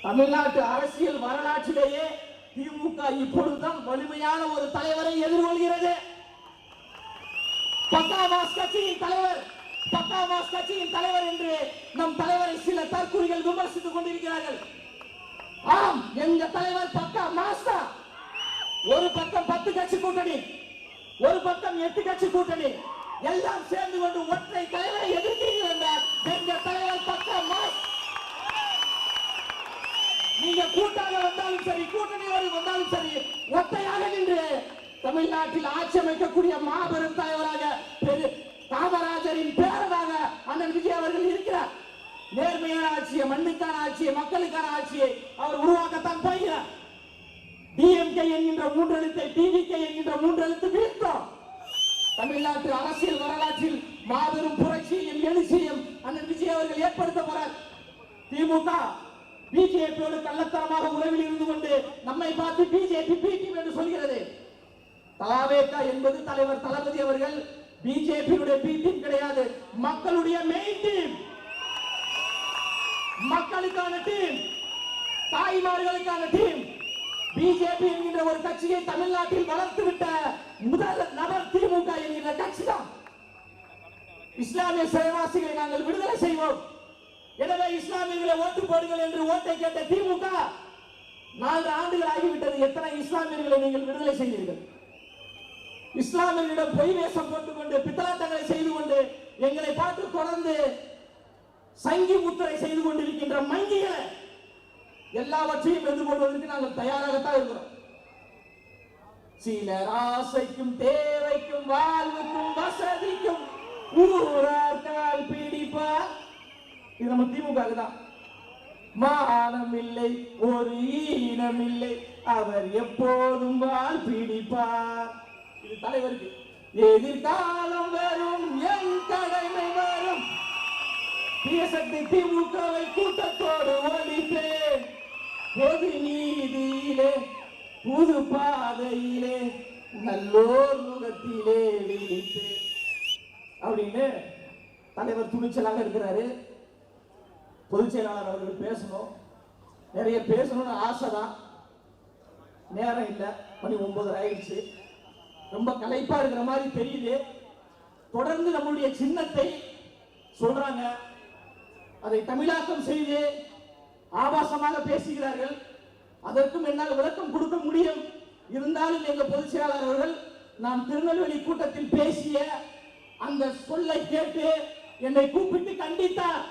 தமிழ்நாட்டு அரசியல் வரலாற்றிலேயே திமுக இப்பொழுதுதான் வலிமையான ஒரு தலைவரை எதிர்கொள்கிறது. பக்காவாஸ் கட்சியின் தலைவர் என்று நம் தலைவரை சில தற்குறிகள் விமர்சித்துக் கொண்டிருக்கிறார்கள். ஆம், எங்க தலைவர் பக்கா மாஸ்டர். ஒரு பக்கம் 10 கட்சி கூட்டணி, ஒரு பக்கம் 8 கட்சி கூட்டணி, எல்லாம் சேர்ந்து கொண்டு ஒற்றை தலைவரை எதிர்க்கிறீர்கள் என்றால் எங்க தலைவர் பக்கா மாஸ். நீங்க கூட்டாக வந்தாலும் சரி, கூட்டணியோடு வந்தாலும் சரி, ஒற்றையாக நின்று தமிழ்நாட்டில் ஆட்சி அமைக்கக்கூடிய மாபெரும் தலைவராக காமராஜரின் பேரனாக அண்ணன் விஜய் அவர்கள் இருக்கிறார். நேர்மையான ஆட்சியை, மண்ணுக்கான ஆட்சியை, மக்களுக்கான ஆட்சியை அவர் உருவாக்கத்தான் போகிறார். டிஎம்கே என்கின்ற 3 எழுத்தை டிவிகே என்கின்ற 3 எழுத்து வீழ்த்தோம். தமிழ்நாட்டு அரசியல் வரலாற்றில் மாபெரும் புரட்சியையும் எழுச்சியையும் அண்ணன் விஜய் அவர்கள் ஏற்படுத்த போறார். திமுக பிஜேபியோடு கள்ளத்தனமாக உறவில் இருந்து கொண்டு நம்மை பார்த்து பிஜேபி பி டீம் என்று சொல்கிறது. தவேகா என்பது தலைவர் தளபதி அவர்கள் பிஜேபியுடைய பி டீம் கிடையாது, மக்களுடைய மெயின் டீம், மக்களுக்கான டீம், தாய்மார்களுக்கான டீம். பிஜேபி என்கின்ற ஒரு கட்சியை தமிழ்நாட்டில் வளர்த்துவிட்ட முதல் நபர் திமுக என்கின்ற கட்சி தான். இஸ்லாமிய சிறைவாசிகளை நாங்கள் விடுதலை செய்வோம், எனவே இஸ்லாமியர்களை ஓட்டு போடுங்கள் என்று ஓட்டை கேட்ட திமுக 4 ஆண்டுகள் ஆகிவிட்டது. எத்தனை இஸ்லாமியர்களை நீங்கள் விடுதலை செய்தீர்கள்? இஸ்லாமியர்களிடம் பொய் வேஷம் போட்டுக்கொண்டு பித்தலாட்டங்களை செய்து கொண்டு எங்களை பார்த்து தொடர்ந்து சங்கி முத்திரை செய்து கொண்டிருக்கின்ற மங்கிகளை எல்லாவற்றையும் எதிர்கொள்வதற்கு நாங்கள் தயாராகத்தான் இருக்கிறோம். சிலர் ஆசைக்கும் தேவைக்கும் வாழ்வுக்கும் வசதிக்கும் ஊரார்கள் பிடிப்பார். இது நம்ம திமுக தான். மானம் இல்லை, ஒரு ஈனம் இல்லை, அவர் எப்போதும் வாழ் பிடிப்பார். இது தலைவருக்கு. எதிர்காலம் வரும், என் கடமை வரும், பேசத்தை திமுகவை கூட்டத்தோடு ஒழிப்பேன், பொது நீதியிலே புது பாதையிலே நல்லோர் முகத்திலே விழிப்பேன் அப்படின்னு தலைவர் துணிச்சலாக இருக்கிறாரு. பொதுச் செயலாளர் அவர்கள் பேசணும், நிறைய பேசணும்னு ஆசை தான், நேரம் இல்லை, மணி 9 ஆயிடுச்சு, ரொம்ப களைப்பா இருக்கிற மாதிரி தெரியுது. தொடர்ந்து நம்முடைய சின்னத்தை சொல்றாங்க, அதை தமிழாக்கம் செய்து ஆபாசமாக பேசுகிறார்கள். அதற்கும் என்னால் விளக்கம் கொடுக்க முடியும். இருந்தாலும் எங்க பொதுச் செயலாளர் அவர்கள் நான் திருநெல்வேலி கூட்டத்தில் பேசிய அந்த சொல்லை கேட்டு என்னை கூப்பிட்டு கண்டித்தார்.